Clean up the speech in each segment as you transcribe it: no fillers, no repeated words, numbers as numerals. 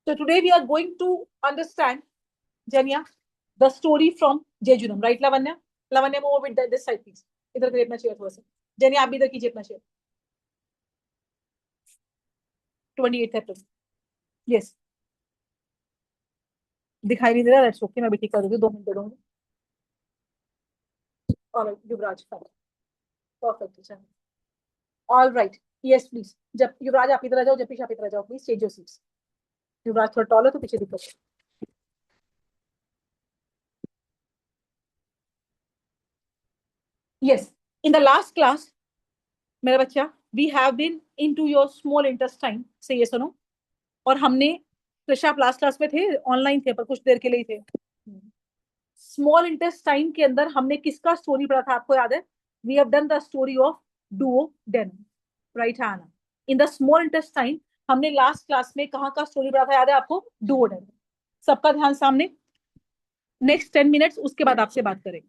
So today we are going to understand, Janya, the story from Jejunum, right, Lavanya? Lavanya, move with this side, please. इधर करिए अपना chair थोड़ा सा. Janya, आप भी इधर कीजिए अपना चेयर. 28th April. Yes. दिखाई नहीं दे रहा. That's okay. मैं भी ठीक कर दूंगी. 2 मिनट दे दूंगी. All right, Yuvraj. Perfect. All right. Yes, please. जब युवराज आप इधर आ जाओ, जब आप इधर आ जाओ, please change your seats. युवराज थोड़ा टॉल है तो पीछे दिक्कत है. Yes. In the last class, मेरा बच्चा, we have been into your small intestine. Say yes or no. और हमने कृषा आप लास्ट क्लास में थे, ऑनलाइन थे, पर कुछ देर के लिए थे. स्मॉल इंटेस्टाइन के अंदर हमने किसका स्टोरी पढ़ा था, आपको याद है? We have done the story of duodenum, right आना? इन द स्मॉल इंटेस्टाइन हमने लास्ट क्लास में कहाँ का स्टोरी पढ़ा था, याद है आपको? डुओडेनम. सबका ध्यान सामने. नेक्स्ट 10 मिनट्स उसके बाद आपसे बात करेंगे.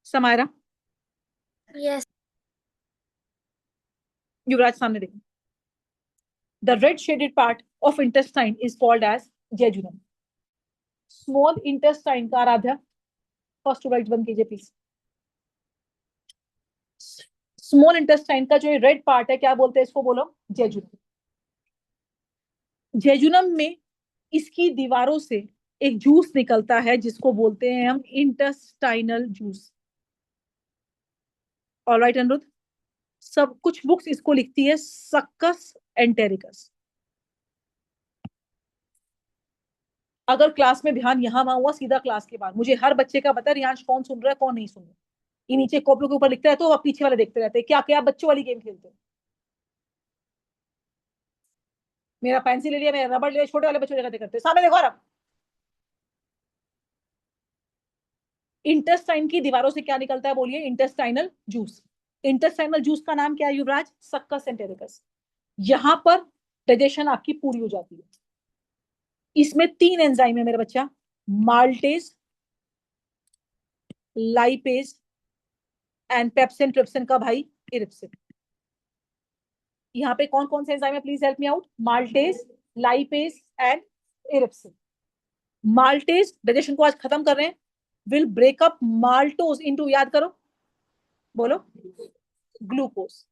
समायरा. Yes. युवराज सामने देखो. The red shaded part of intestine is called as jejunum. Small intestine का आराध्या फर्स्ट टू राइट 1 कीजिए प्लीज. स्मॉल इंटेस्टाइन का जो रेड पार्ट है, क्या बोलते हैं इसको? बोलो जेजुनम. जेजुनम में इसकी दीवारों से एक जूस निकलता है जिसको बोलते हैं हम इंटेस्टाइनल जूस. ऑलराइट अनिरुद्ध. सब कुछ बुक्स इसको लिखती है सक्कस एंटेरिकस. अगर क्लास में ध्यान यहां वहां हुआ, सीधा क्लास के बाद मुझे हर बच्चे का बता रियांश कौन सुन रहा है कौन नहीं सुन रहा. ये नीचे कॉपियों के ऊपर लिखता है तो आप पीछे वाले देखते रहते हैं. क्या क्या बच्चों वाली गेम खेलते हैं? मेरा पेंसिल ले लिया, मेरा रबड़ ले लिया, छोटे वाले बच्चों जगह करते हैं. सामने देखो. अब इंटेस्टाइन की दीवारों से क्या निकलता है? बोलिए. Intestinal juice. इंटेस्टाइनल जूस का नाम क्या है युवराज? Succus entericus. यहां पर डाइजेशन आपकी पूरी हो जाती है. इसमें 3 एंजाइम है मेरा बच्चा. Maltase, lipase and pepsin trypsin का भाई इरिप्सिन. यहाँ पे कौन कौन से एंजाइम है? Please help me out. Maltase, lipase and erepsin. Maltase digestion को आज खत्म कर रहे हैं. विल ब्रेकअप माल्टोज इनटू, याद करो, बोलो, glucose.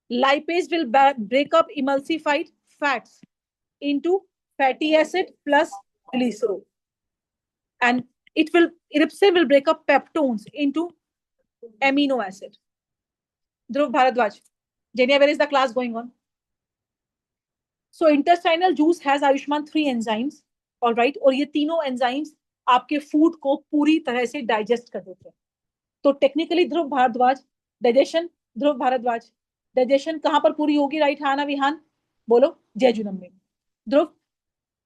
Lipase will break up emulsified fats into fatty acid plus glycerol, and ellipsin will break up peptones into amino acid. Dhruv Bharadwaj, Jenia, where is the class going on? So intestinal juice has Ayushman 3 enzymes, all right, और ये तीनों enzymes आपके food को पूरी तरह से digest कर देते हैं. तो टेक्निकली ध्रुव भारद्वाज, डाइजेशन, ध्रुव भारद्वाज, डाइजेशन कहां पर पूरी होगी? राइट हाना विहान, बोलो. जेजुनम में. ध्रुव,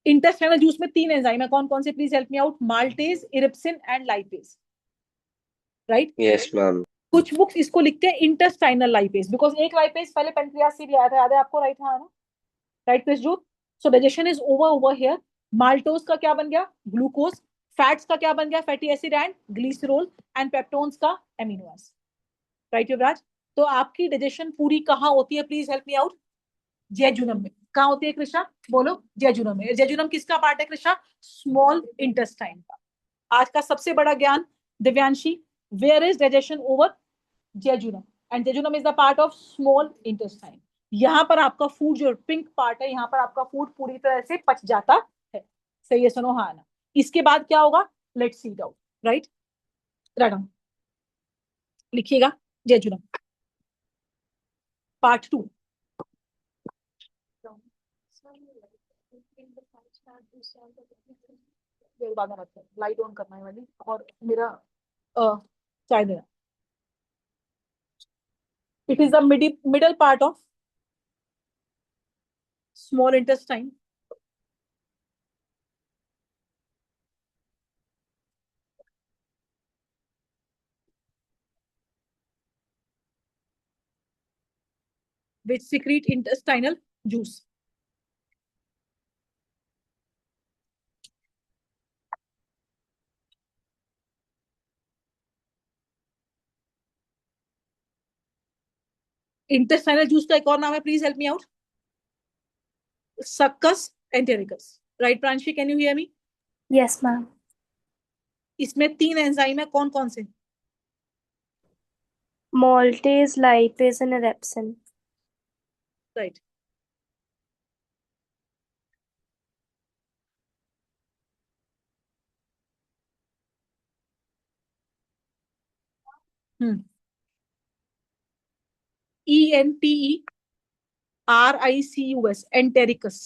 इंटेस्टाइनल जूस में 3 एंजाइम है. कौन कौन से? Please help me out. Maltase, erepsin and lipase. Right? Yes ma'am. कुछ बुक्स इसको लिखते हैं इंटेस्टाइनल लाइपेज, बिकॉज एक लाइपेज पहले पेंक्रियास से भी आया था, याद है आपको? राइट हाना, राइट प्लीज जो. सो digestion is over here. Maltose का क्या बन गया? ग्लूकोज. फैट्स का क्या बन गया? Fatty acid and glycerol. And peptones का एमिनो एसिड. राइट युवराज? तो आपकी डाइजेशन पूरी कहाँ होती है? Please help me out. Jejunum में. कहाँ होती है कृष्णा? बोलो. जेजुनम में. जेजुनम किसका पार्ट है कृष्णा? स्मॉल इंटेस्टाइन का. आज का सबसे बड़ा ज्ञान Divyanshi, where is digestion? Over jejunum. And jejunum is the part of small intestine. यहाँ पर आपका फूड जो पिंक पार्ट है, यहाँ पर आपका फूड पूरी तरह से पच जाता है. सही है, सुनो हाँ ना. इसके बाद क्या होगा? Let's see it out. Right, right, लिखिएगा. Jejunum part 2. लाइट ऑन करना है वाली, और मेरा चाय देना. It is the middle part of small intestine. which secrete intestinal juice. Intestinal juice का एक और नाम है, please help me out. Succus entericus, right Pranshi, can you hear me? Yes, ma'am. इसमें 3 एंजाइम है, कौन कौन से? Maltase, lipase, and erepsin. Right. ENTERICUS, entericus.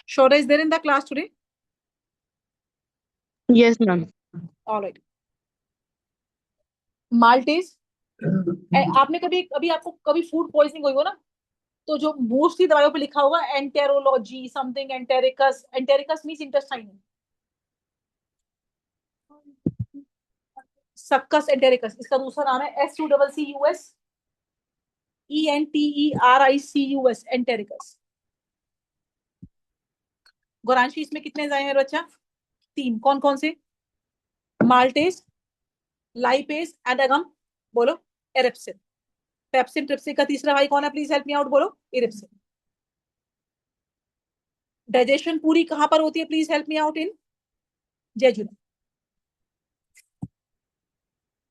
Shora is there in the class today? Yes, ma'am. All right. Maltase, आपने कभी कभी आपको कभी फूड पॉइजनिंग हुई हो ना, तो जो मोस्टली दवाइयों पे लिखा होगा enterology something, entericus, entericus means intestine, succus entericus. इसका दूसरा नाम है SUCCUS ENTERICUS, एंटेरिकस। गोरांशी, इसमें कितने एंजाइम है बच्चा? 3, कौन कौन से? माल्टेज, लाइपेज एंड अगम, बोलो, एरिप्सिन। पेप्सिन ट्रिप्सिन का तीसरा भाई कौन है, प्लीज हेल्प मी आउट, बोलो, इरिप्सिन। डाइजेशन पूरी कहां पर होती है, please help me out, in jejunum.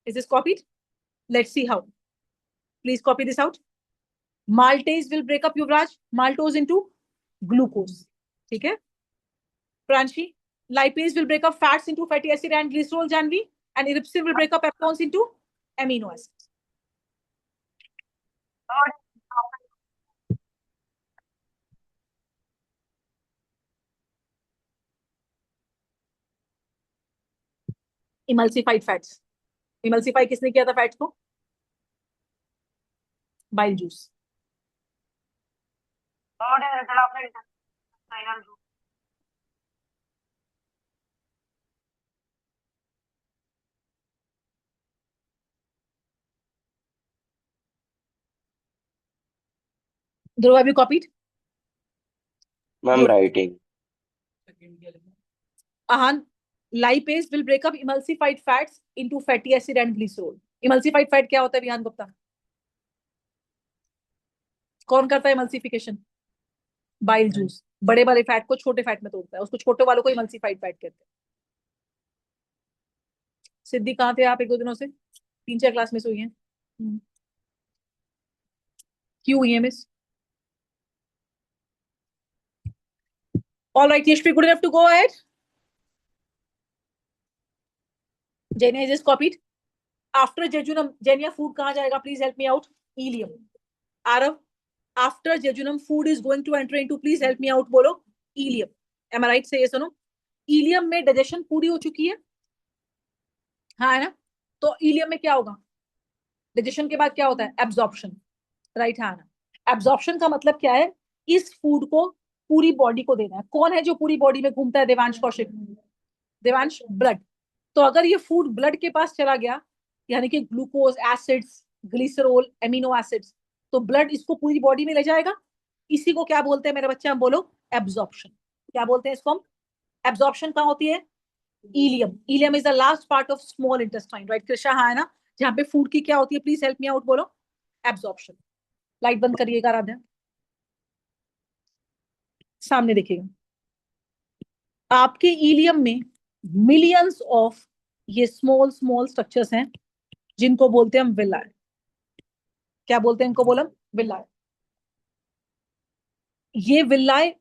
Is this copied? Let's see how, please copy this out. Maltase will break up Yuvraj maltose into glucose, ठीक है Pranshi? lipase will break up fats into fatty acid and glycerol, Janvi, and ellipsin will break up peptones into amino acids. Emulsified fats, emulsify किसने किया था fats को? Bile juice. Dhruv, have you copied? Ma'am, Good. writing. Ahan, lipase will break up emulsified fats into fatty acid and glycerol. Emulsified fat क्या होता है विहान गुप्ता? कौन करता है emulsification? Bile juice. बड़े वाले फैट को छोटे फैट में तोड़ता है, उसको छोटे वालों को emulsified फैट कहते हैं। सिद्धि, कहाँ थे आप 1-2 दिनों से? 3-4 क्लास में से हुई हैं। क्यों हुई है miss? All right, Yashvi, good enough to go ahead. Jenia is just copied. After jejunum, Jenia, food कहाँ जाएगा? Please help me out. Ileum. Arav, after jejunum, food is going to enter into. Please help me out. बोलो, ileum. Am I right? Say yes or no? Ileum में digestion पूरी हो चुकी है, हाँ है ना? तो ileum में क्या होगा? Digestion के बाद क्या होता है? Absorption. राइट, हाँ ना? Absorption का मतलब क्या है? इस फूड को पूरी बॉडी को देना है। कौन है जो पूरी बॉडी में घूमता है? देवांश कौशिक। देवांश, ब्लड। तो अगर ये फूड ब्लड के पास चला गया, यानी कि glucose, acids, glycerol, amino acids, तो ब्लड इसको पूरी बॉडी में ले जाएगा। इसी को क्या बोलते हैं मेरे बच्चे, हम बोलो एब्जॉर्प्शन। क्या बोलते हैं इसको हम? एब्जॉर्प्शन कहाँ होती है? Ileum. Ileum is the last part of small intestine, right Krishna, हाँ है ना? जहाँ पे फूड की क्या होती है, प्लीज हेल्प मी आउट, बोलो, एब्जॉर्प्शन। लाइट बंद करिएगा राधा, सामने देखिएगा। आपके इलियम में मिलियंस ऑफ ये स्मॉल स्मॉल स्ट्रक्चर्स हैं, जिनको बोलते हैं हम विलाय। क्या बोलते हैं इनको? बोलो, विलाय। ये विलाय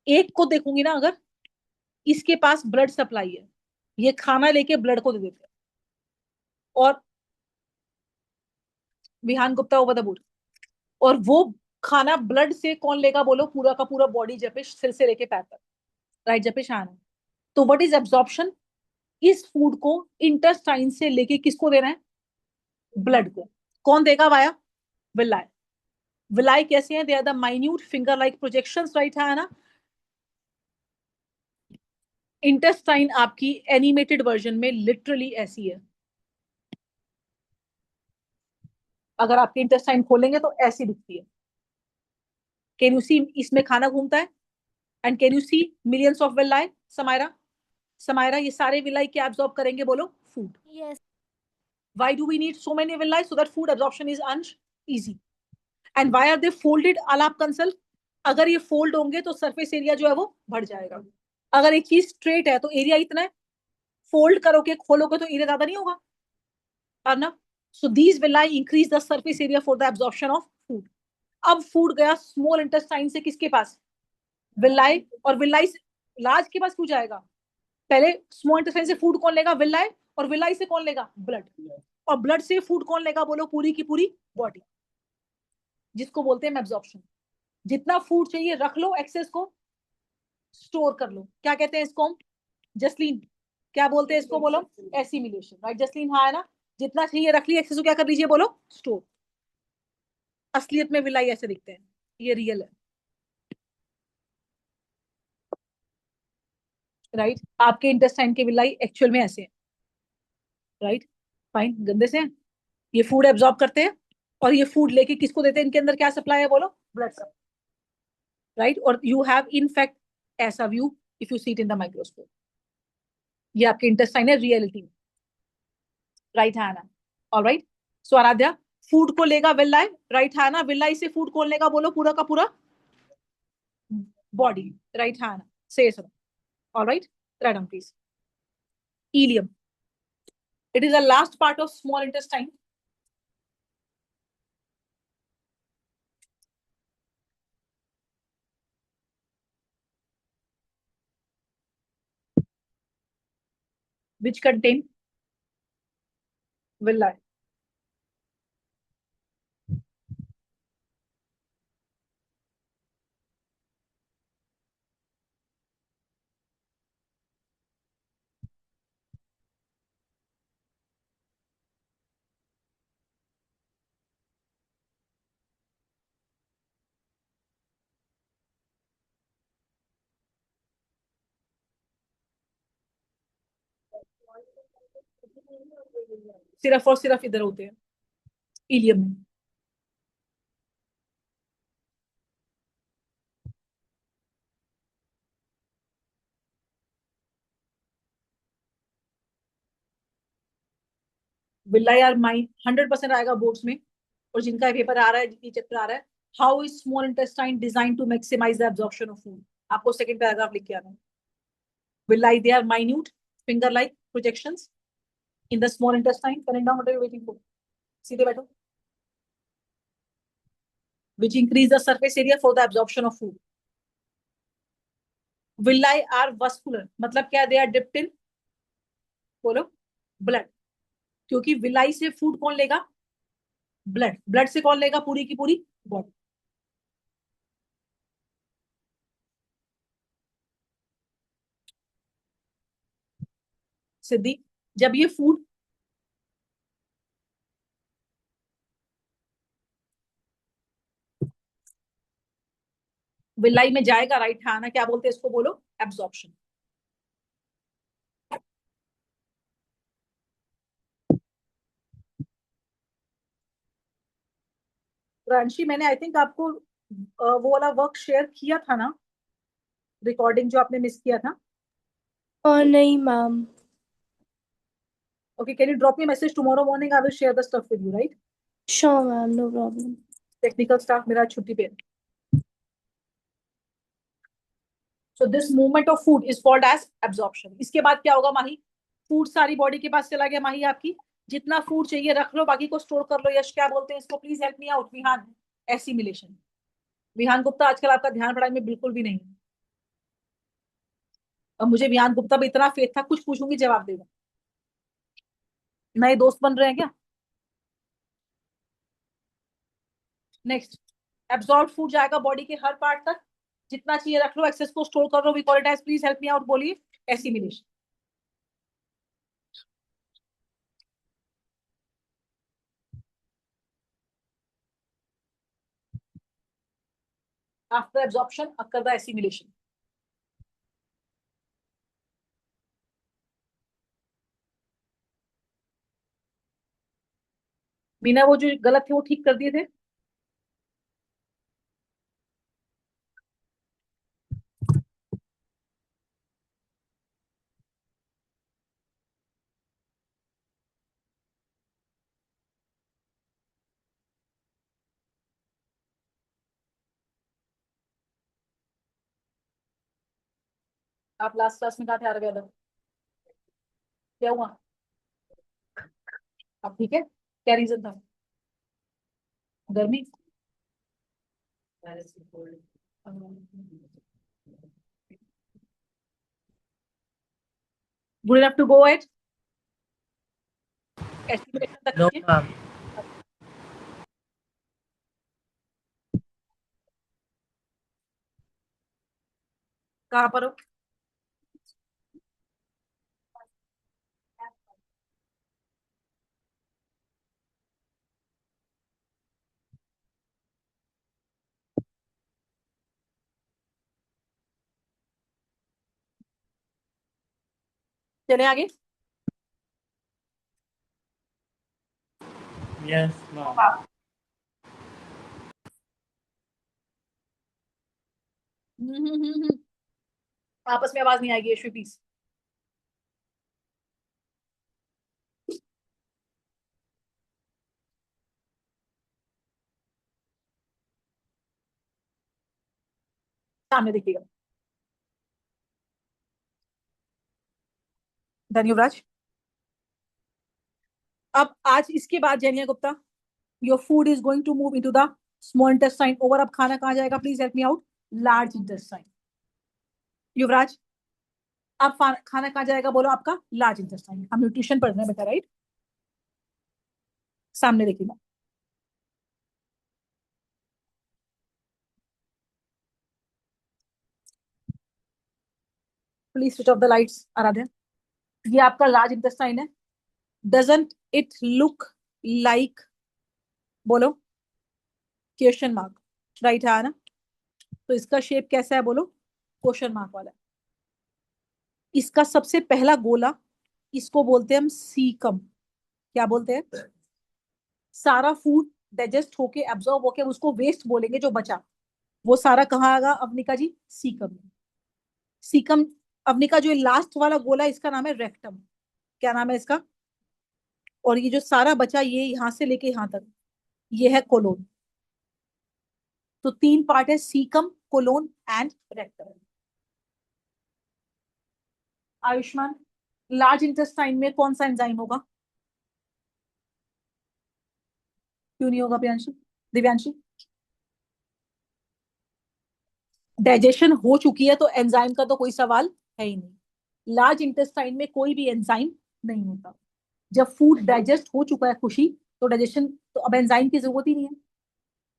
एक को देखूंगी ना, अगर इसके पास ब्लड सप्लाई है, ये खाना लेके ब्लड को दे देते हैं। और Vihaan Gupta over the board, और वो खाना ब्लड से कौन लेगा? बोलो, पूरा का पूरा बॉडी, जपिश, सिर से लेके पैर तक, राइट जपिश, हाँ। तो व्हाट इज एब्जॉर्प्शन? इस फूड को इंटेस्टाइन से लेके किसको देना है? ब्लड को। कौन देगा? वाया विलाय। विलाय कैसे हैं? They are the minute finger like projections, right, है ना? इंटेस्टाइन आपकी एनिमेटेड वर्जन में लिटरली ऐसी है। अगर आपके इंटेस्टाइन खोलेंगे तो ऐसी दिखती है। Can you see? इसमें खाना घूमता है। And can you see millions of villi? Samaira, Samaira, ये सारे विलाई क्या एब्जॉर्ब करेंगे? बोलो, food. Yes. Why do we need so many villi? So that food absorption is easy. And why are they folded? Alap Kansal, अगर ये फोल्ड होंगे तो सरफेस एरिया जो है वो बढ़ जाएगा. अगर एक चीज स्ट्रेट है तो एरिया इतना है, फोल्ड करोगे खोलोगे तो एरिया ज्यादा नहीं होगा, ना. So these villi increase the surface area for the absorption of food. अब फूड गया स्मॉल इंटेस्टाइन से किसके पास? villi. और villi से लार्ज के पास क्यों जाएगा? पहले स्मॉल इंटेस्टाइन से फूड कौन लेगा? villi. और villi से कौन लेगा? ब्लड. और ब्लड से फूड कौन लेगा? बोलो पूरी की पूरी बॉडी, जिसको बोलते हैं एब्जॉर्प्शन. जितना फूड चाहिए रख लो, एक्सेस को स्टोर कर लो. क्या कहते हैं इसको? जसलीन क्या बोलते हैं इसको? बोलो एसिमिलेशन. राइट जसलीन? हाँ है ना. जितना चाहिए रख लिया, एक्सेस को क्या कर लीजिए? बोलो स्टोर. असलियत में विलाई ऐसे दिखते हैं, ये रियल है. राइट आपके इंटेस्टाइन के विलाई एक्चुअल में ऐसे हैं. Right fine. गंदे से हैं. ये फूड एब्जॉर्ब करते हैं और ये फूड लेके किसको देते हैं? इनके अंदर क्या सप्लाई है? बोलो ब्लड सप्लाई. राइट. और यू हैव इन फैक्ट ऐसा view if you see it in the microscope. ये आपके इंटेस्टाइन है रियलिटी में. राइट है ना? ऑलराइट. सो आराध्या फूड को लेगा विलाई. राइट है ना? विलाई से फूड कौन लेगा? बोलो पूरा का पूरा बॉडी. राइट है ना? से सुनो. Alright write down please. Ileum. It is the last part of small intestine. Which contain villi. सिर्फ और सिर्फ इधर होते हैं इलियम में. विलाई आर माई 100% आएगा बोर्ड्स में. और जिनका पेपर आ रहा है, जिनकी चैप्टर आ रहा है, how is small intestine design to maximize the absorption of food, आपको सेकंड पैराग्राफ लिख के आना है. Villi they are minute finger like projections in the small intestine. Current down, what are you waiting for? सीधे बैठो. which increase the surface area for the absorption of food. Villi are vascular. मतलब क्या? they are dipped in, बोलो blood. क्योंकि villi से food कौन लेगा? Blood. Blood से कौन लेगा? पूरी की पूरी बॉडी. सिद्धि जब ये फूड विलाई में जाएगा, राइट है ना? क्या बोलते हैं इसको? बोलो एब्जॉर्प्शन. रांशी मैंने आई थिंक आपको वो वाला वर्क शेयर किया था ना, रिकॉर्डिंग जो आपने मिस किया था. और नहीं ma'am. Okay can you drop me message tomorrow morning? I will share the stuff with you. Right sure ma'am, no problem. Technical staff मेरा छुट्टी पे है. So this movement of food is called as absorption. इसके बाद क्या होगा माही? Food सारी body के पास चला गया माही आपकी. जितना फूड चाहिए रख लो, बाकी को स्टोर कर लो. यश क्या बोलते हैं इसको? Please help me out. Vihaan assimilation. Vihaan Gupta आजकल आपका ध्यान पढ़ाई में बिल्कुल भी नहीं है. और मुझे विहान गुप्ता पे इतना फेथ था, कुछ पूछूंगी जवाब देगा. नए दोस्त बन रहे हैं क्या? नेक्स्ट. एब्जॉर्ब फूड जाएगा बॉडी के हर पार्ट तक. जितना चाहिए रख लो, एक्सेस को स्टोर कर लो. We call it as, please help me out, बोलिए assimilation. After absorption occur the assimilation. Meena वो जो गलत थे वो ठीक कर दिए थे. आप लास्ट क्लास में कहाँ थे आर क्या हुआ? अब ठीक है, क्या रीजन था? गर्मी? Good enough to go at estimation तक No, कीजिए। ma'am. कहाँ पर हो? चले आगे। Yes, ma'am. आपस में आवाज नहीं आएगी, यशवी प्लीज। सामने देखिएगा। धन्यवाद। अब आज इसके बाद Jainiya Gupta, your food is going to move into the small intestine over. अब खाना कहाँ जाएगा? Please help me out. Large intestine. Yuvraj, अब खाना कहाँ जाएगा बोलो? आपका लार्ज इंटेस्टाइन। हम न्यूट्रिशन पढ़ रहे हैं बेटा, राइट? सामने देखिएगा। Please switch off the lights Aaradhya. ये आपका लार्ज इंटेस्टाइन है। डजंट इट लुक लाइक, बोलो, क्वेश्चन मार्क, राइट है ना? तो इसका शेप कैसा है बोलो? क्वेश्चन मार्क वाला है। इसका सबसे पहला गोला, इसको बोलते हैं हम सीकम। क्या बोलते हैं? सारा फूड डाइजेस्ट होके एब्जॉर्ब होके उसको वेस्ट बोलेंगे जो बचा, वो सारा कहाँ आएगा अवनिका जी? सीकम में। सीकम। अवनिका जो लास्ट वाला गोला है, इसका नाम है रेक्टम। क्या नाम है इसका? और ये जो सारा बचा, ये यहां से लेके यहां तक, ये है कोलोन। तो तीन पार्ट है, cecum, colon and rectum. Ayushman, large intestine में कौन सा एंजाइम होगा? क्यों नहीं होगा प्रियांशु? दिव्यांशी, डाइजेशन हो चुकी है तो एंजाइम का तो कोई सवाल है ही नहीं। लार्ज इंटेस्टाइन में कोई भी एंजाइम नहीं होता। जब फूड डाइजेस्ट हो चुका है खुशी, तो डाइजेशन, तो अब एंजाइम की जरूरत ही नहीं है।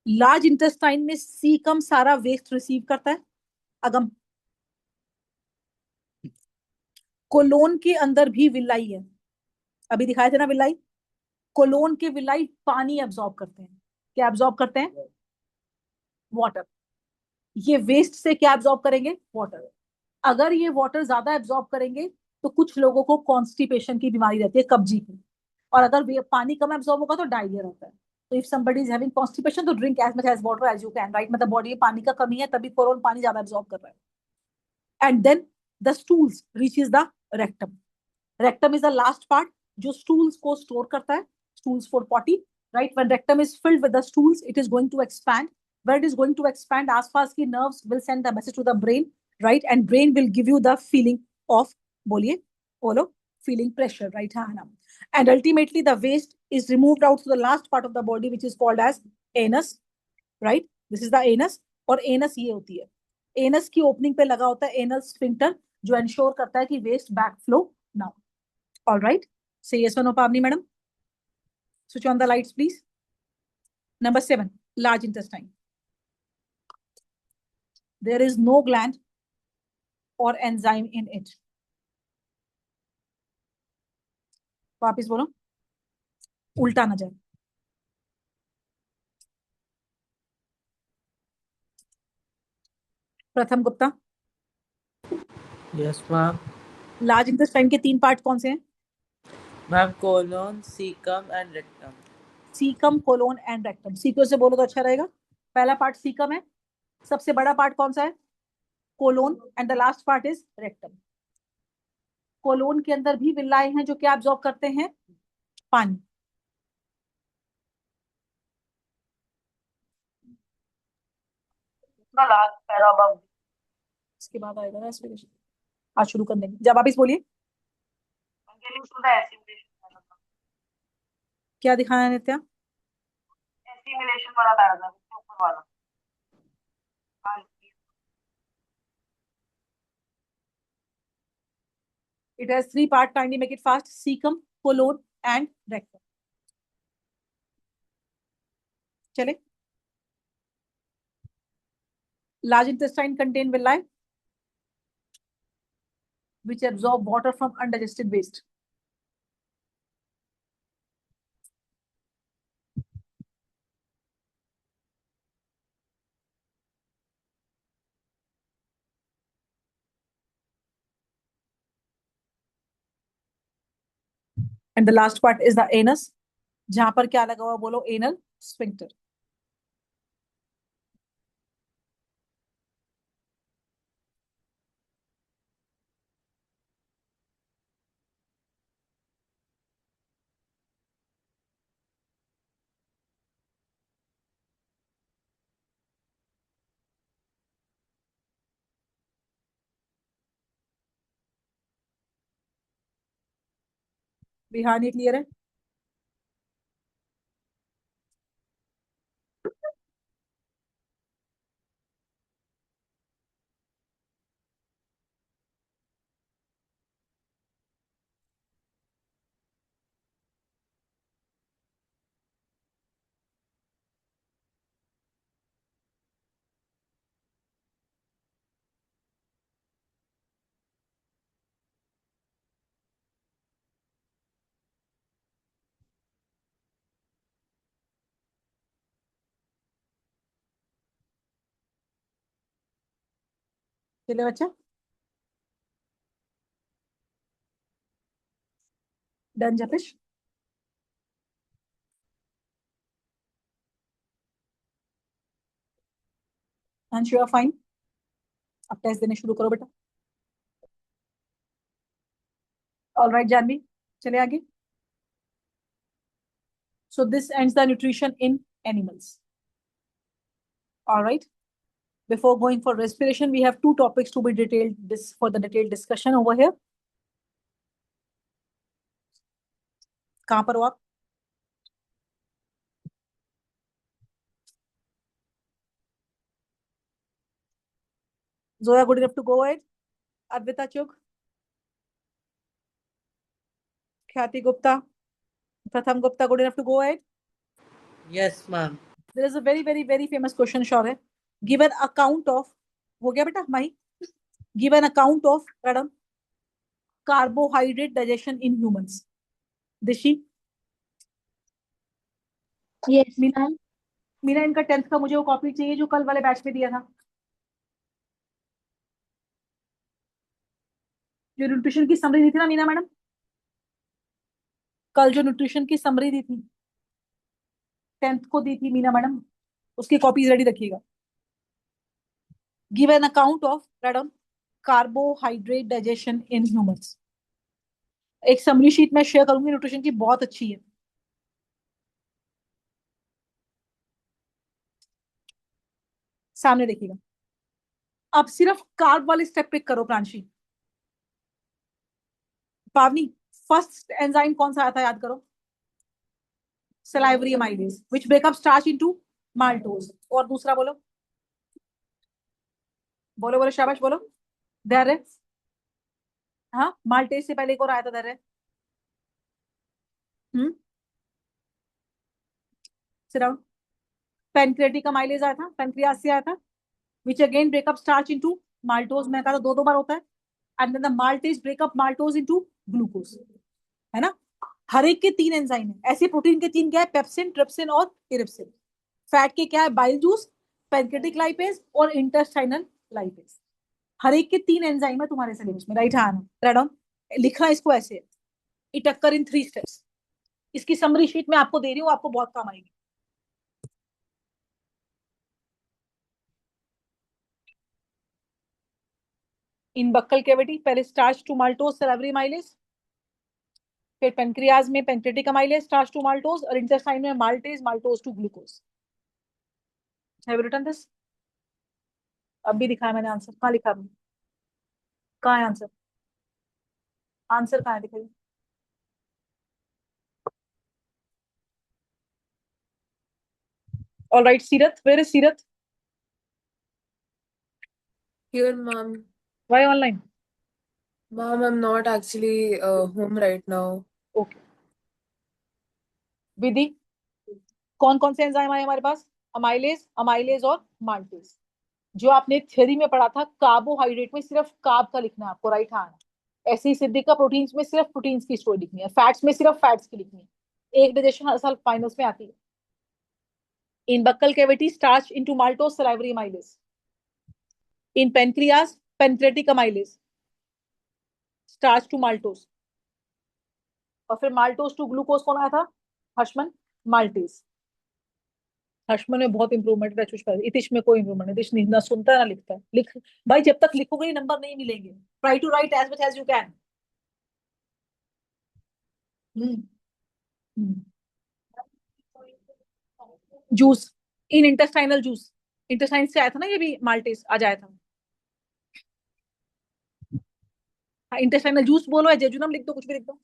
लार्ज इंटेस्टाइन में सीकम सारा वेस्ट रिसीव करता है, अगम। कोलोन के अंदर भी विलाई है, अभी दिखाए थे ना विलाई। कोलोन के विलाई पानी एब्जॉर्ब करते हैं। क्या एब्जॉर्ब करते हैं? वाटर। ये वेस्ट से क्या एब्जॉर्ब करेंगे? वाटर। अगर ये वाटर ज्यादा एब्जॉर्ब करेंगे तो कुछ लोगों को कॉन्स्टिपेशन की बीमारी रहती है, कब्जी की। और अगर पानी कम एब्जॉर्ब होगा तो डायरिया रहता है। तो if somebody is having constipation, तो drink as much as water as you can, right? मतलब बॉडी में पानी का कमी है, तभी कोरोन पानी ज्यादा एब्जॉर्ब कर रहा है। And then the stools reaches the rectum. Rectum is the last part जो स्टूल्स को स्टोर करता है, stools for potty, right? When rectum is filled with the stools, it is going to expand. Where it is going to expand, आसपास की nerves will send the message to the brain, right? And brain will give you the feeling of, बोलिए, बोलो, feeling pressure, right? हाँ ना? And ultimately the waste is removed out to the last part of the body, which is called as anus, right? This is the anus. और anus ये होती है, anus की opening पे लगा होता है anal sphincter, जो ensure करता है कि waste backflow ना हो। All right? Say yes or no, Pavni madam. Switch on the lights, please. Number 7, large intestine. There is no gland or enzyme in it. वापिस बोलो, उल्टा ना जाए। प्रथम Gupta, Yes, ma'am. Large intestine के तीन पार्ट कौन से हैं? Ma'am, colon, cecum and rectum. Cecum, colon and rectum. Sequence से बोलो तो अच्छा रहेगा। पहला पार्ट सीकम है, सबसे बड़ा पार्ट कौन सा है? Colon, and the last part is rectum. Colon के अंदर भी विलाए हैं जो क्या एब्जॉर्ब करते हैं? पानी। इसके बाद आएगा रेस्पिरेशन। आज शुरू करने की। जब आप इस बोलिए क्या दिखाना है नित्या? एस्टिमेशन वाला पैराग्राफ ऊपर वाला। It has 3 part. Kindly make it fast. Cecum, colon and rectum. चले। Large intestine contain villi which absorb water from undigested waste. And the last part is the anus. जहां पर क्या लगा हुआ बोलो? Anal sphincter. बिहानी clear है? चले बच्चा, डन जपिश। अंश यू आर फाइन। अब टेस्ट देने शुरू करो बेटा। ऑल राइट जानवी, चले आगे। So this ends the nutrition in animals. All right. Before going for respiration, we have 2 topics to be detailed this for the detailed discussion over here. कहाँ पर हो आप? Zoya, good enough to go ahead. Advita Chugh, Khyati Gupta, Pratham Gupta, good enough to go ahead. Yes, ma'am. There is a very, very, very famous question, Shaurya. Give an account of, हो गया बेटा माही? Give an account of, madam, carbohydrate digestion in humans. Dishi, Yes, Meena, ma'am. Meena इनका 10th का मुझे वो copy चाहिए जो कल वाले बैच में दिया था, जो न्यूट्रिशन की समरी दी थी ना मीना मैडम, कल जो न्यूट्रिशन की समरी दी थी 10th को दी थी मीना मैडम, उसकी कॉपीज रेडी रखिएगा। Give an account of madam carbohydrate digestion in humans. एक समरी शीट में शेयर करूंगी, न्यूट्रिशन की बहुत अच्छी है। सामने देखिएगा। अब सिर्फ कार्ब वाले स्टेप पिक करो प्रांशी। पावनी, फर्स्ट एंजाइम कौन सा आया था याद करो? Salivary amylase which break up starch into maltose. और दूसरा बोलो, बोलो बोलो शाबाश बोलो। धैर्य, हाँ माल्टेज से पहले एक और आया था धैर्य। Sit down. पेनक्रेटिक अमाइलेज आया था, पेनक्रियास से आया था, which again break up starch into maltose। मैं कहा था 2 बार होता है। and then the maltase break up maltose into glucose, है ना? हर एक के 3 एंजाइम है। ऐसे प्रोटीन के 3 क्या है? पेप्सिन, ट्रिप्सिन और इरिप्सिन। फैट के क्या है? बाइल जूस, पैनक्रेटिक लाइपेज और इंटेस्टाइनल लाइपेज। हर एक के 3 एंजाइम है तुम्हारे सिलेबस में। Right hand write down. लिखना इसको ऐसे है, इट अकर इन 3 स्टेप्स। इसकी समरी शीट में आपको दे रही हूँ, आपको बहुत काम आएगी। इन बक्कल कैविटी पहले starch to maltose salivary amylase, फिर पेनक्रियाज में pancreatic amylase starch to maltose, और इंटेस्टाइन में maltase maltose to glucose. Have you written this? अब भी दिखाया मैंने आंसर। कहाँ लिखा? अभी कहाँ है आंसर? आंसर कहाँ है दिखाइए। All right, Seerat, where is Seerat? Here, ma'am. Why online? Ma'am, I'm not actually home right now. Okay. Vidhi, कौन कौन से एंजाइम आए हमारे पास? अमाइलेज, अमाइलेज और माल्टेज। जो आपने थ्योरी में पढ़ा था, कार्बोहाइड्रेट में सिर्फ कार्ब का लिखना है आपको, राइट हैंड। ऐसे ही सिद्धिक का प्रोटीन्स में सिर्फ प्रोटीन्स की स्टोरी लिखनी है, फैट्स में सिर्फ फैट्स की लिखनी है। एक डाइजेशन हर साल फाइनल्स में आती है। In buccal cavity starch into maltose salivary amylase. In pancreas pancreatic amylase starch to maltose. और फिर माल्टोज टू ग्लूकोज कौन आया था? हर्षमन, माल्टेज। हर्षमन में बहुत इंप्रूवमेंट है, इतिश में कोई इंप्रूवमेंट नहीं। इतिश ना सुनता है ना लिखता है। लिख भाई, जब तक लिखोगे ही नंबर नहीं मिलेंगे। Try to write as much as you can. Juice, in intestinal juice, intestine से आया था ना ये भी, माल्टेज आ जाया था। हाँ, इंटेस्टाइनल जूस बोलो या जेजुनम लिख दो, कुछ भी लिख दो।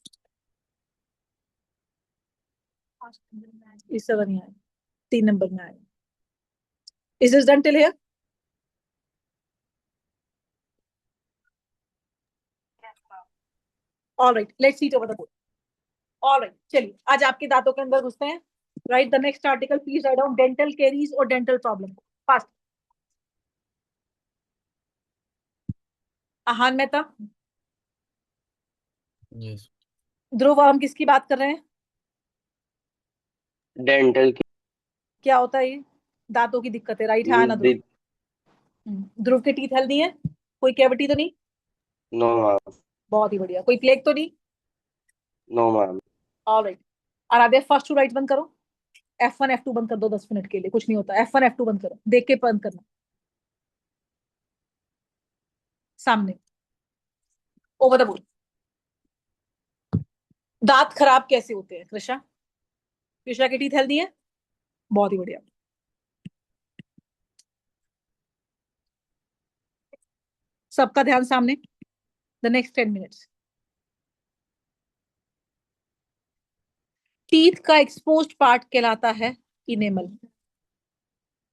इस तरह नहीं आया, 3 नंबर में आया। Is this done till here? Yes, ma'am. All right, let's see over the board. All right, चलिए आज आपके दांतों के अंदर घुसते हैं। Write the next article, please write down dental caries और dental problem. Fast. Aahan Mehta, Yes. Dhruv, हम किसकी बात कर रहे हैं? डेंटल की क्या होता है ये? दांतों की दिक्कत है, राइट है ना ध्रुव? ध्रुव के टीथ हेल्दी हैं? कोई कैविटी तो नहीं? नो मैम, बहुत ही बढ़िया। कोई प्लेग तो नहीं? No ma'am. All right. Aaradhya, first to write बंद करो। F1 F2 बंद कर दो 10 मिनट के लिए, कुछ नहीं होता। F1 F2 बंद करो, देख के बंद करना। सामने ओवर द बोर्ड। दांत खराब कैसे होते हैं कृषा? कृषा की टीथ हेल्दी है? बहुत ही बढ़िया। सबका ध्यान सामने। The next 10 minutes. टीथ का एक्सपोज्ड पार्ट कहलाता है इनेमल।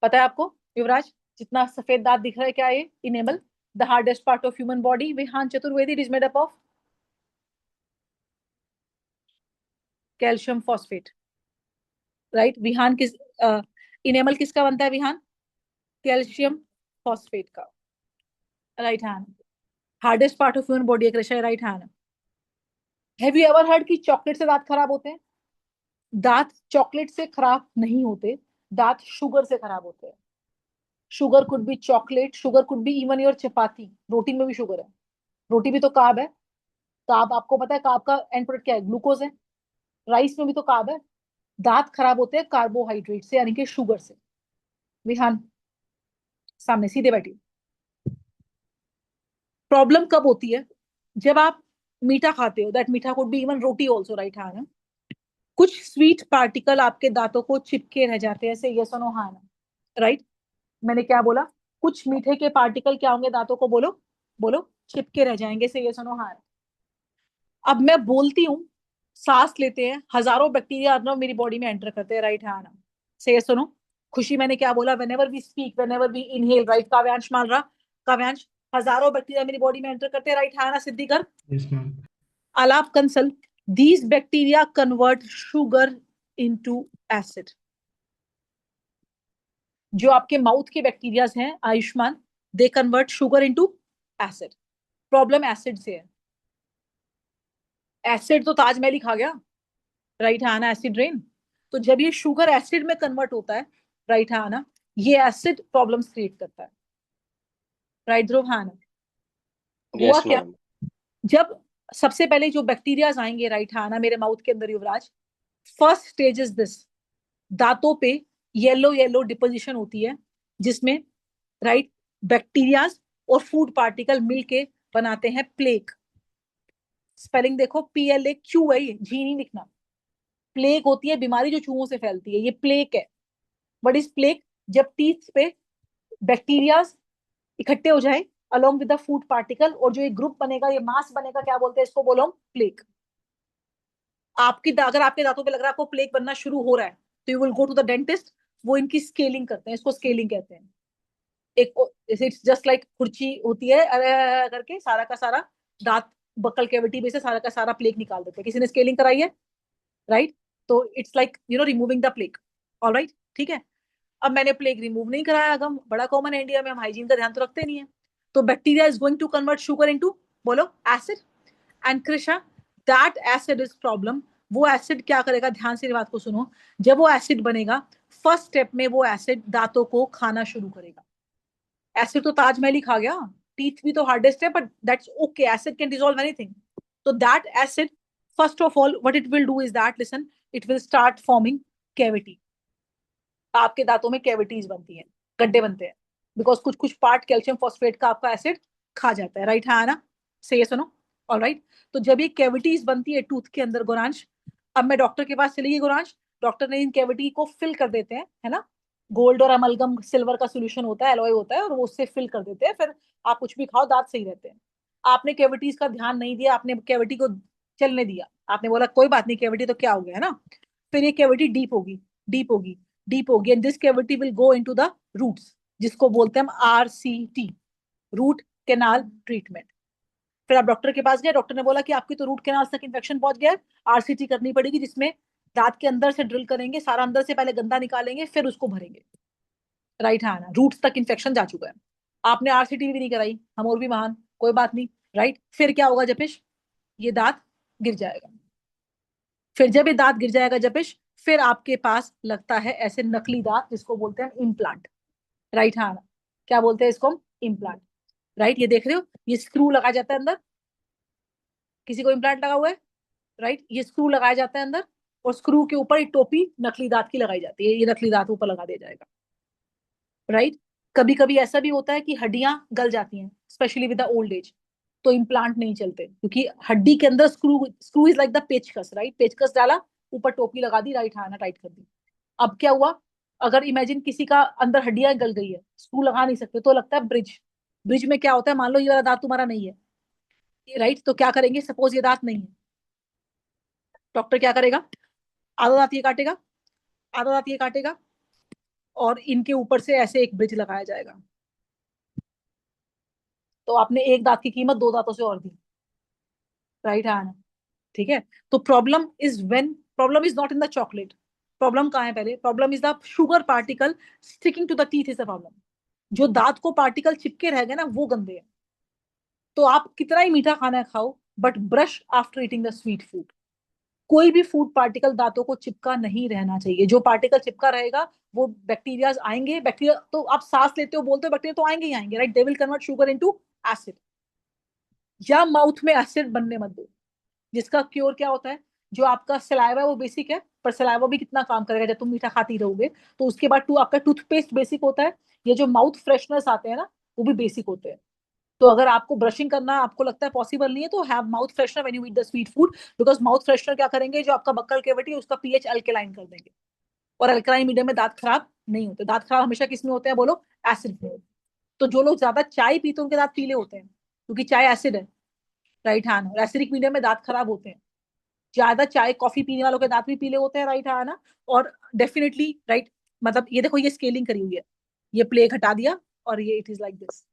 पता है आपको युवराज, जितना सफेद दांत दिख रहा है क्या ये? Enamel, the hardest part of human body. Vihaan Chaturvedi, it is made up of calcium phosphate. Right, Vihaan किस इनेमल किसका बनता है विहान? कैल्शियम फॉस्फेट का। Right hand, hardest part of human body, right hand. Have you ever heard कि chocolate से दांत खराब होते हैं? दांत चॉकलेट से खराब नहीं होते, दांत शुगर से खराब होते हैं। Sugar could be chocolate, sugar could be even your chapati. रोटी में भी शुगर है, रोटी भी तो कार्ब है। कार्ब आपको पता है, कार्ब का एंड प्रोडक्ट क्या है? ग्लूकोज है। राइस में भी तो कार्ब है। दांत खराब होते हैं कार्बोहाइड्रेट से, यानी कि शुगर से। विहान सामने सीधे बैठिए। प्रॉब्लम कब होती है? जब आप मीठा खाते हो, दैट मीठा could be even roti also, right hand. कुछ स्वीट पार्टिकल आपके दांतों को चिपके रह जाते हैं, ऐसे यस और नो हाँ ना? राइट, मैंने क्या बोला? कुछ मीठे के पार्टिकल क्या होंगे दांतों को? बोलो बोलो, चिपके रह जाएंगे, से यस और नो हाँ ना? अब मैं बोलती हूँ, सांस लेते हैं, हजारों बैक्टीरिया अर्नव मेरी बॉडी में एंटर करते हैं, राइट हाँ ना? से यस और नो? खुशी, मैंने क्या बोला? Whenever we speak, whenever we inhale, right? Kavyansh मान रहा, काव्यांश, हजारों बैक्टीरिया मेरी बॉडी में एंटर करते हैं, राइट हाँ ना? सिद्धि कर। Yes, ma'am. आलाप Kansal, these bacteria convert sugar into acid। जो आपके माउथ के बैक्टीरिया हैं Ayushman, they convert sugar into acid. Problem acid से है। एसिड तो ताजमहल ही खा गया, राइट है ना? Acid rain. तो जब ये शुगर एसिड में कन्वर्ट होता है, राइट है ना, ये एसिड प्रॉब्लम्स क्रिएट करता है, राइट ध्रुव? हाँ ना? हुआ यस क्या? मैम। जब सबसे पहले जो बैक्टीरियाज आएंगे, राइट है ना, मेरे माउथ के अंदर युवराज, फर्स्ट स्टेज इज दिस, दांतों पे येलो येलो डिपोजिशन होती है, जिसमें राइट बैक्टीरियाज और फूड पार्टिकल मिलके बनाते हैं प्लेग। स्पेलिंग देखो, PLAQ है, ये जी नहीं लिखना। प्लेग होती है बीमारी जो चूहों से फैलती है, ये प्लेग है। What is plague? जब टीथ पे बैक्टीरियाज इकट्ठे हो जाए, along with the food particle, और जो ये ग्रुप बनेगा, ये मास बनेगा, क्या बोलते हैं इसको, बोलो हम प्लेक। अगर आपके दांतों पे लग रहा है आपको प्लेक बनना शुरू हो रहा है, तो you will go to the dentist, वो इनकी स्केलिंग करते हैं, इसको स्केलिंग कहते हैं। एक इट्स जस्ट लाइक खुर्ची होती है, करके सारा का सारा दांत बक्कल कैविटी में से सारा का सारा प्लेक निकाल देते हैं। किसी ने स्केलिंग कराई है, राइट? तो it's like removing the plaque. Alright, ठीक है। अब मैंने प्लेग रिमूव नहीं कराया, अगम बड़ा कॉमन है इंडिया में, हम हाइजीन का ध्यान तो रखते नहीं है। तो bacteria is going to convert sugar into, बोलो, acid. And Krisha, that acid is problem. वो एसिड क्या करेगा, ध्यान से बात को सुनो, जब वो एसिड बनेगा, फर्स्ट स्टेप में वो एसिड दांतों को खाना शुरू करेगा। एसिड तो ताजमहल ही खा गया, टीथ भी तो हार्डेस्ट है, but that's okay, acid can dissolve anything. तो that acid, first of all what it will do is that, listen, it will start forming cavity. आपके दांतों में कैविटीज बनती हैं, गड्ढे बनते हैं, बिकॉज कुछ कुछ पार्ट कैल्शियम फॉस्फेट का आपका एसिड खा जाता है, राइट? हाँ ना, से ये सुनो। ऑलराइट, तो जब ये कैविटीज बनती है टूथ के अंदर, गोरांश, अब मैं डॉक्टर के पास चली गई, गोरांश, डॉक्टर ने इन कैविटी को फिल कर देते हैं, है ना, गोल्ड और अमलगम सिल्वर का सोल्यूशन होता है, एलॉय होता है, और वो उससे फिल कर देते हैं, फिर आप कुछ भी खाओ, दांत सही रहते हैं। आपने कैविटीज का ध्यान नहीं दिया, आपने कैविटी को चलने दिया, आपने बोला कोई बात नहीं, कैविटी तो क्या हो गया, है ना। फिर ये कैविटी डीप होगी, डीप होगी, डीप होगी, and this cavity will go into the roots, जिसको बोलते हैं हम आरसीटी, रूट कैनाल ट्रीटमेंट। फिर आप डॉक्टर के पास गए, डॉक्टर ने बोला कि आपकी तो रूट कैनाल तक इन्फेक्शन पहुंच गया है, आरसीटी करनी पड़ेगी, जिसमें दांत के अंदर से ड्रिल करेंगे, सारा अंदर से पहले गंदा निकालेंगे, फिर उसको भरेंगे, राइट? हाँ ना, रूट्स तक इन्फेक्शन जा चुका है। आपने आरसीटी भी नहीं कराई, हम और भी महान, कोई बात नहीं, राइट? फिर क्या होगा जपेश, ये दांत गिर जाएगा। फिर जब ये दांत गिर जाएगा जपेश, फिर आपके पास लगता है ऐसे नकली दांत, जिसको बोलते हैं इम्प्लांट, राइट? हाँ, क्या बोलते हैं इसको हम, इम्प्लांट, राइट? ये देख रहे हो, ये स्क्रू लगाया जाता है अंदर, किसी को इम्प्लांट लगा हुआ है, राइट? ये स्क्रू लगाया जाता है अंदर, और स्क्रू के ऊपर एक टोपी नकली दांत की लगाई जाती है, ये नकली दांत ऊपर लगा दिया जाएगा, राइट? कभी कभी ऐसा भी होता है कि हड्डियां गल जाती हैं, specially with the old age, तो इम्प्लांट नहीं चलते, क्योंकि हड्डी के अंदर screw, screw is like the पेचकस, राइट? पेचकस डाला, ऊपर टोपी लगा दी, राइट? हाँ ना, टाइट कर दी। अब क्या हुआ, अगर इमेजिन किसी का अंदर हड्डियां गल गई है, स्क्रू लगा नहीं सकते, तो लगता है ब्रिज। ब्रिज में क्या होता है, मान लो ये वाला दांत तुम्हारा नहीं है, राइट? तो क्या करेंगे, सपोज ये दांत नहीं है, डॉक्टर क्या करेगा, आधा दांत ये काटेगा, आधा दांत ये काटेगा, और इनके ऊपर से ऐसे एक ब्रिज लगाया जाएगा। तो आपने एक दांत की कीमत दो दांतों से और दी, राइट? हाँ, ठीक है। तो problem is not in the chocolate, problem कहाँ है, पहले problem is the sugar particle sticking to the teeth is the problem. जो दांत को पार्टिकल चिपके रह गए ना, वो गंदे हैं। तो आप कितना ही मीठा खाना खाओ, but brush after eating the sweet food. कोई भी फूड पार्टिकल दांतों को चिपका नहीं रहना चाहिए, जो पार्टिकल चिपका रहेगा वो बैक्टीरिया आएंगे, बैक्टीरिया तो आप सांस लेते हो, बोलते हो, बैक्टीरिया तो आएंगे ही आएंगे, right? They will convert sugar into acid. या माउथ में एसिड बनने मत दो, जिसका क्योर क्या होता है, जो आपका सलाइवा है वो बेसिक है, पर सलाइवा भी कितना काम करेगा जब तुम मीठा खाती रहोगे। तो उसके बाद आपका टूथपेस्ट बेसिक होता है, ये जो माउथ फ्रेशनर्स आते हैं ना, वो भी बेसिक होते हैं। तो अगर आपको ब्रशिंग करना आपको लगता है पॉसिबल नहीं है, तो have mouth freshener when you eat the sweet food, because mouth freshener क्या करेंगे, जो आपका बक्कल कैविटी है उसका पीएच अल्केलाइन कर देंगे, और अल्कलाइन मीडियम में दांत खराब नहीं होते। दांत खराब हमेशा किस में होते हैं, बोलो, एसिड में। तो जो लोग ज्यादा चाय पीते हैं उनके दांत पीले होते हैं, क्योंकि चाय एसिड है, राइट? हाँ, एसिडिक मीडियम में दांत खराब होते हैं। ज्यादा चाय कॉफी पीने वालों के दांत भी पीले होते हैं, राइट? हाँ ना। और डेफिनेटली, राइट, मतलब ये देखो, ये स्केलिंग करी हुई है, ये प्लेग हटा दिया, और ये it is like this,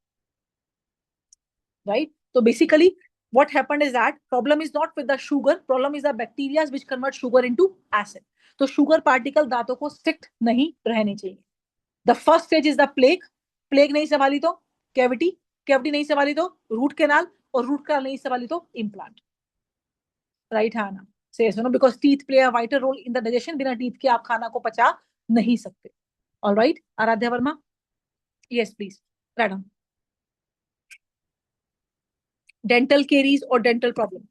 right? तो basically what happened is that problem is not with the sugar, problem is the bacteria which convert sugar into acid. तो शुगर पार्टिकल दांतों को स्टिक्ड नहीं रहने चाहिए। The first stage is the plaque, plaque नहीं संभाली तो कैविटी, कैविटी नहीं संभाली तो रूट कैनाल, और रूट कैनाल नहीं संभाली तो इम्प्लांट, राइट? हाँ ना, से सुनो, because teeth play a vital role in the digestion, बिना टीथ के आप खाना को पचा नहीं सकते। All right, Aaradhya Verma, yes please, madam. Dental caries और dental problem,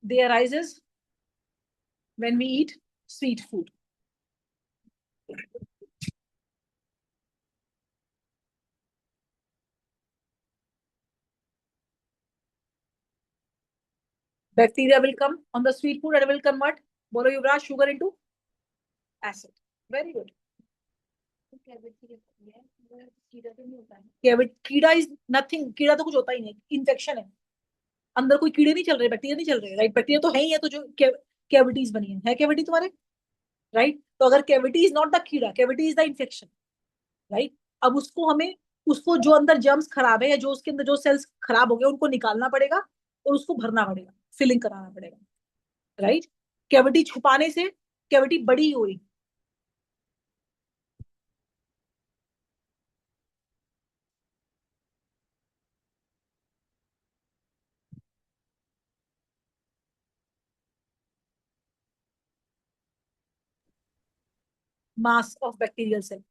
they arises when we eat sweet food. Bacteria will come on the sweet food and will convert, bolo Yuvraj, sugar into acid. Very good. कीड़ा is nothing, कीड़ा तो कुछ होता ही नहीं, infection है, अंदर कोई कीड़े नहीं चल रहे, बैक्टीरिया नहीं चल रहे, राइट? बैक्टीरिया तो है ही है, तो जो कैविटीज बनी है कैविटी तुम्हारे, राइट? तो अगर कैविटी इज नॉट द कीड़ा, cavity is the infection, right? अब उसको हमें, उसको जो अंदर जर्म्स खराब है या जो उसके अंदर जो सेल्स खराब हो गए उनको निकालना पड़ेगा और उसको भरना पड़ेगा, फिलिंग कराना पड़ेगा, राइट? कैविटी छुपाने से कैविटी बड़ी हो रही। Mass of bacterial cell.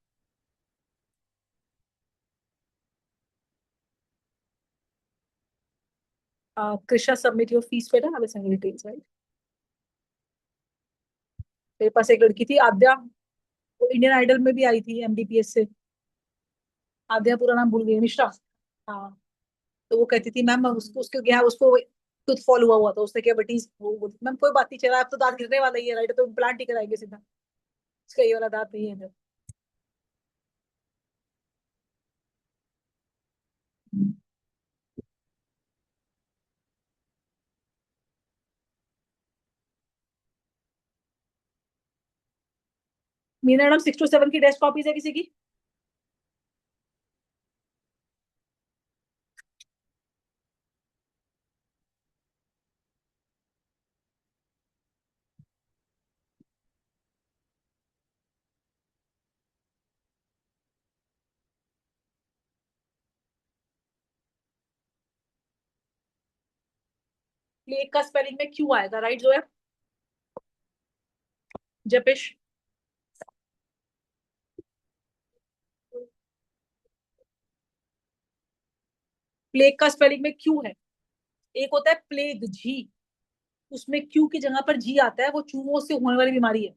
Krishna submit your fees बेटा, आई सेंड डिटेल्स, राइट? मेरे पास एक लड़की थी आद्या, वो इंडियन आइडल में भी आई थी एमबीपीएस से। आद्या पूरा नाम भूल गई, मिश्रा। हाँ, तो वो कहती थी मैम उसको उसको क्या उसको खुद फॉल हुआ था, उसने क्या बटीज, वो बोलती मैम कोई बात नहीं, चला अब तो दांत गिरने वाला ही है, राइट? तो इम्प्लांट ही कराएंगे सीधा, इसका ये वाला दांत नहीं है इधर। मीना मैडम 6 to 7 की टेस्ट कॉपीज है किसी की? प्लेग का स्पेलिंग में क्यों आएगा, राइट जो है जपेश? प्लेग का स्पेलिंग में क्यों है? एक होता है प्लेग जी, उसमें क्यू की जगह पर जी आता है, वो चूहों से होने वाली बीमारी है।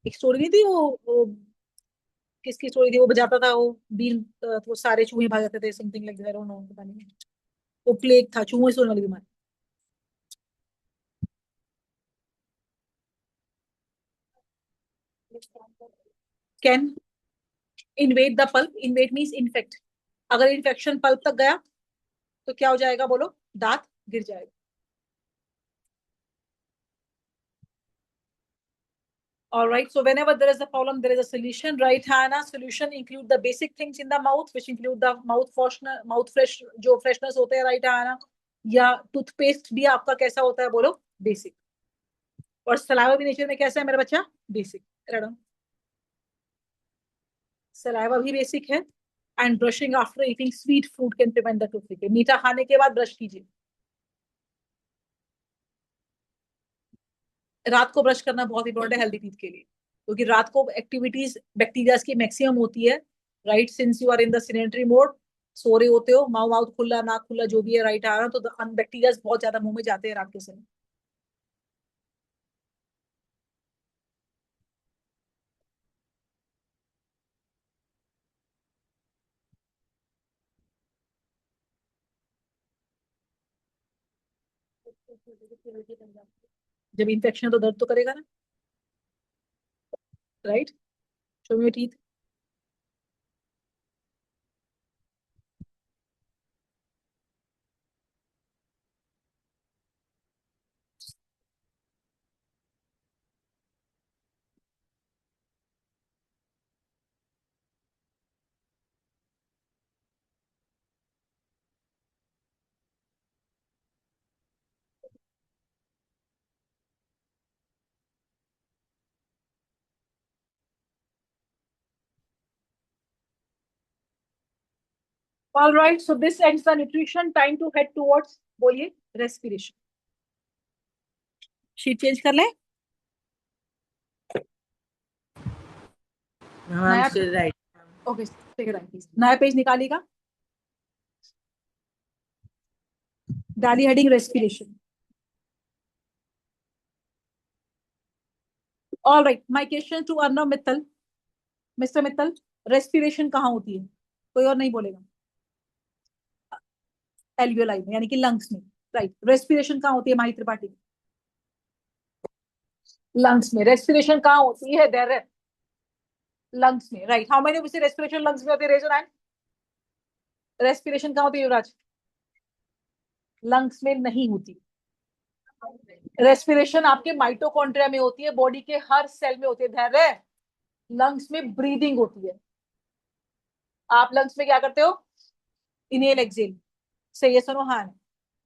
एक स्टोरी नहीं थी वो किसकी स्टोरी थी, वो बजाता था वो बीन, वो सारे चूहे भाग जाते थे, समथिंग लाइक दैट, नो पता नहीं। वो प्लेग था, चूहों से होने वाली बीमारी। Can InvIT the pulp, InvIT means infect. अगर इन्फेक्शन पल्प तक गया तो क्या हो जाएगा बोलो? दांत गिर जाएगा। All right. So whenever there is a problem, there is a solution, right, Hannah? Solution include the basic things in the mouth, which include the mouth freshener, mouth fresh, जो freshness होते हैं, right, Hannah? या toothpaste भी आपका कैसा होता है बोलो? बेसिक। और सलाइवा भी नेचर में कैसा है मेरा बच्चा? बेसिक। मैडम सलाइवा भी बेसिक है। And brushing after eating sweet food can prevent the tooth decay. मीठा खाने के बाद ब्रश कीजिए। रात को ब्रश करना बहुत इंपॉर्टेंट है हेल्दी टीथ के लिए, क्योंकि रात को एक्टिविटीज बैक्टीरिया की मैक्सिमम होती है, right? Since you are in the sedentary mode, सो रहे होते हो, माउथ माउथ खुला नाक खुला जो भी है, राइट? आ रहा तो बैक्टीरिया बहुत ज्यादा मुंह में जाते हैं रात के समय। जब इन्फेक्शन है तो दर्द तो करेगा ना, right? Show me your teeth. All right, so this ends the nutrition. Time to head towards, बोलिए, respiration. शीट चेंज कर ले। Ma'am, I'm still right. Okay, take it please. नया पेज निकालिएगा, डाली heading respiration. All right, my question to Arnav Mittal. Mister Mittal, respiration कहाँ होती है? कोई और नहीं बोलेगा? एल्वियोलाई में, यानी कि लंग्स में, राइट? रेस्पिरेशन कहाँ होती है माही त्रिपाठी? लंग्स में। रेस्पिरेशन कहाँ होती है? देयर लंग्स में, right. How many of you respiration lungs में होती है? Raise your hand. रेस्पिरेशन कहाँ होती है युवराज? लंग्स में नहीं होती। रेस्पिरेशन आपके माइटोकॉन्ड्रिया में होती है, बॉडी के हर सेल में होती है। धैर्य। लंग्स में ब्रीदिंग होती है। आप लंग्स में क्या करते हो? Inhale exhale. सही है, सुनो। हाँ,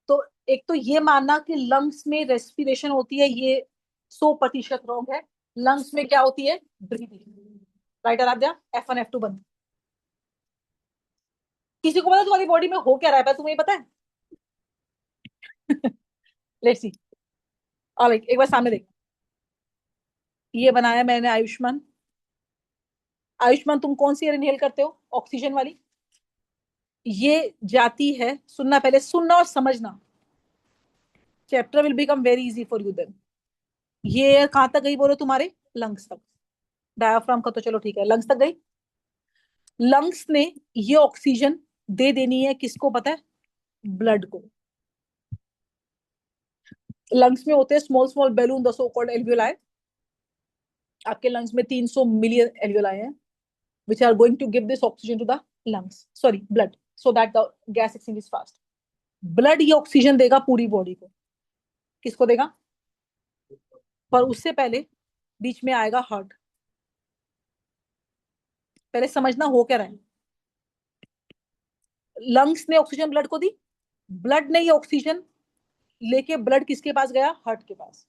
तो एक तो ये मानना कि लंग्स में रेस्पिरेशन होती है, ये 100% रॉन्ग है। लंग्स में क्या होती है? Breathing. Right Aaradhya? F1 F2 बंद। किसी को पता तुम्हारी बॉडी में हो क्या रहा है? तुम्हें पता है? Let's see. ऑलराइट, एक बार सामने देख। ये बनाया मैंने आयुष्मान। आयुष्मान, तुम कौन सी एयर इनहेल करते हो? ऑक्सीजन वाली। ये जाती है, सुनना पहले, सुनना और समझना। Chapter will become very easy for you then. ये एयर कहां तक गई बोलो? तुम्हारे लंग्स तक। डायाफ्राम का तो चलो ठीक है, लंग्स तक गई। लंग्स ने ये ऑक्सीजन दे देनी है किसको पता है? ब्लड को। लंग्स में होते हैं small small balloon, the so called alveoli. आपके लंग्स में 300 मिलियन एल्वियोलाई हैं, which are going to give this oxygen to the lungs, sorry, blood, so that the gas exchange is fast. Blood ये oxygen देगा पूरी body को। किसको देगा? पर उससे पहले बीच में आएगा हार्ट। पहले समझना हो क्या रहा है। लंग्स ने ऑक्सीजन ब्लड को दी, ब्लड ने ये ऑक्सीजन लेके ब्लड किसके पास गया? हार्ट के पास।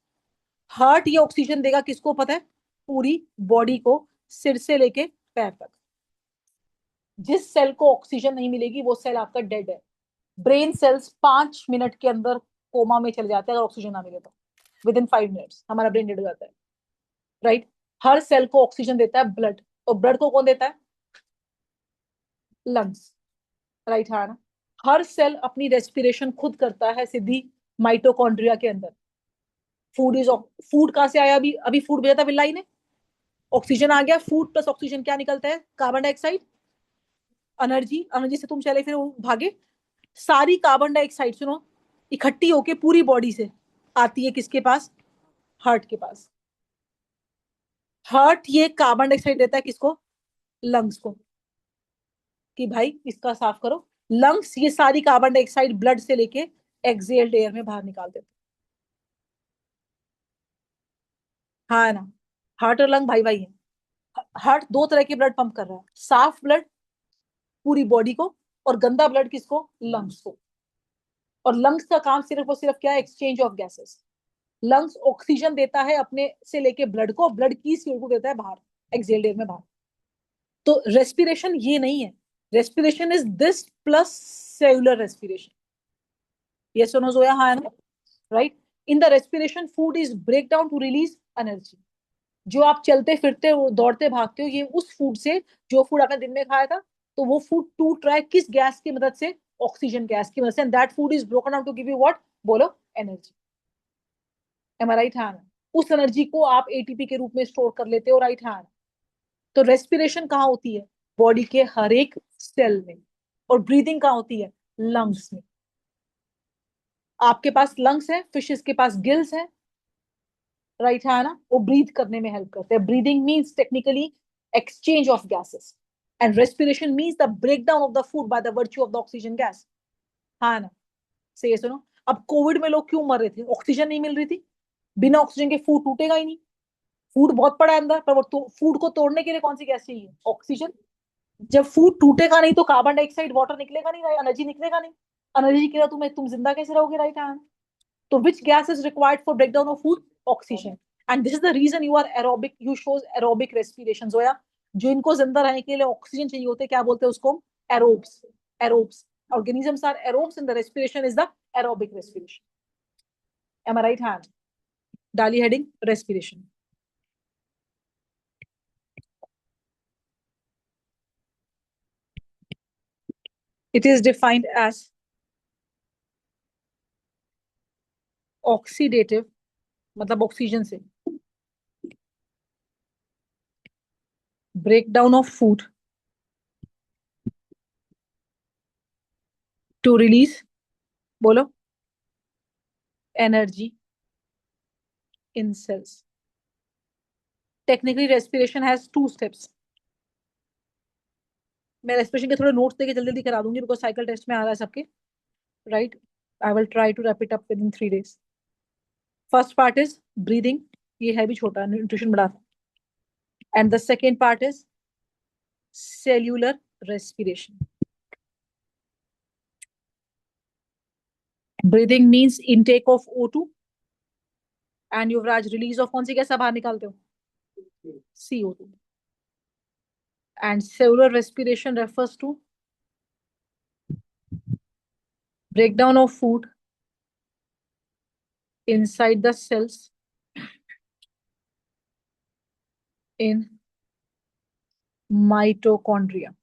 हार्ट ये ऑक्सीजन देगा किसको पता है? पूरी बॉडी को, सिर से लेके पैर तक। जिस सेल को ऑक्सीजन नहीं मिलेगी वो सेल आपका डेड है। ब्रेन सेल्स 5 मिनट के अंदर कोमा में चले जाते हैं अगर ऑक्सीजन ना मिले तो। विद इन 5 मिनट्स हमारा ब्रेन डेड हो जाता है। राइट। हर सेल को ऑक्सीजन देता है ब्लड, और ब्लड को कौन देता है? लंग्स। राइट, हाँ ना। हर सेल अपनी रेस्पिरेशन खुद करता है सीधी माइटोकॉन्ड्रिया के अंदर। फूड कहां से आया? अभी अभी फूड भेजा था बिल्लाई ने, ऑक्सीजन आ गया। फूड प्लस ऑक्सीजन क्या निकलता है? Carbon dioxide. एनर्जी, एनर्जी से तुम चले फिर वो भागे। सारी कार्बन डाइऑक्साइड सुनो इकट्ठी होके पूरी बॉडी से आती है किसके पास? हार्ट के पास। हार्ट ये कार्बन डाइऑक्साइड देता है किसको? लंग्स को, कि भाई इसका साफ करो। लंग्स ये सारी कार्बन डाइऑक्साइड ब्लड से लेके एक्सहेल्ड एयर में बाहर निकाल देते। हाँ है ना। हार्ट और लंग भाई भाई है। हार्ट 2 तरह के ब्लड पंप कर रहा है, साफ ब्लड पूरी बॉडी को, और गंदा ब्लड किसको? लंग्स को। और लंग्स का काम सिर्फ और सिर्फ क्या है? Exchange of gases. Lungs oxygen देता है अपने से लेके ब्लड को, ब्लड की सील को देता है बाहर एक्सहेल्ड एयर में बाहर। तो रेस्पिरेशन ये नहीं है। Respiration is this plus cellular respiration. ये सुनो जोया, हाँ है ना। Right. In the respiration food is break down to release energy. जो आप चलते फिरते हो, दौड़ते भागते हो, ये उस फूड से, जो फूड आपने दिन में खाया था, तो वो फूड टूट रहा है किस गैस की मदद से? ऑक्सीजन गैस की मदद से। And that food is broken down to give you what? बोलो, energy. Am I right hand? उस एनर्जी को आप एटीपी के रूप में स्टोर कर लेते हो। Right hand? तो रेस्पिरेशन कहाँ होती है? बॉडी के हर एक सेल में। और ब्रीदिंग कहाँ होती है? लंग्स में। आपके पास लंग्स है, फिशेस के पास गिल्स है। राइट है ना? वो ब्रीथ करने में हेल्प करते हैं। Breathing means technically exchange of gases, and respiration means the breakdown of the food by the virtue of the oxygen gas. हाँ ना। सही है, सुनो। अब कोविड में लोग क्यों मर रहे थे? ऑक्सीजन नहीं मिल रही थी। बिना ऑक्सीजन के फूड टूटेगा ही नहीं। फूड बहुत पड़ा है अंदर, पर वो फूड को तोड़ने के लिए कौन सी गैस चाहिए? ऑक्सीजन। जब फूड टूटेगा नहीं तो कार्बन डाइऑक्साइड, वाटर निकलेगा नहीं, एनर्जी निकलेगा नहीं। एनर्जी के लिए तुम जिंदा कैसे रहोगे? Right hand? तो which gas is required for breakdown of food? Oxygen. And this is the reason you are aerobic, you shows aerobic respiration. Zoya, जो इनको जिंदा रहने के लिए ऑक्सीजन चाहिए होते हैं, क्या बोलते हैं उसको? Aerobes. Aerobes. Organisms are aerobes and the respiration is the aerobic respiration. Am I right hand? डाली heading respiration. It is defined as oxidative, मतलब ऑक्सीजन से, breakdown of food to release, बोलो, energy in cells. Technically, respiration has 2 steps. मैं respiration के थोड़े notes देके जल्दी जल्दी करा दूंगी बिकॉज साइकिल टेस्ट में आ रहा है सबके, right. I will try to wrap it up within 3 days. First part is breathing, ये है भी छोटा, न्यूट्रिशन बड़ा था. And the second part is cellular respiration. Breathing means intake of O2 and Yuvraj release of कौन सी gas बाहर निकालते हो? CO2. And cellular respiration refers to breakdown of food inside the cells in mitochondria.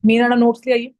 Meena notes ले आइए.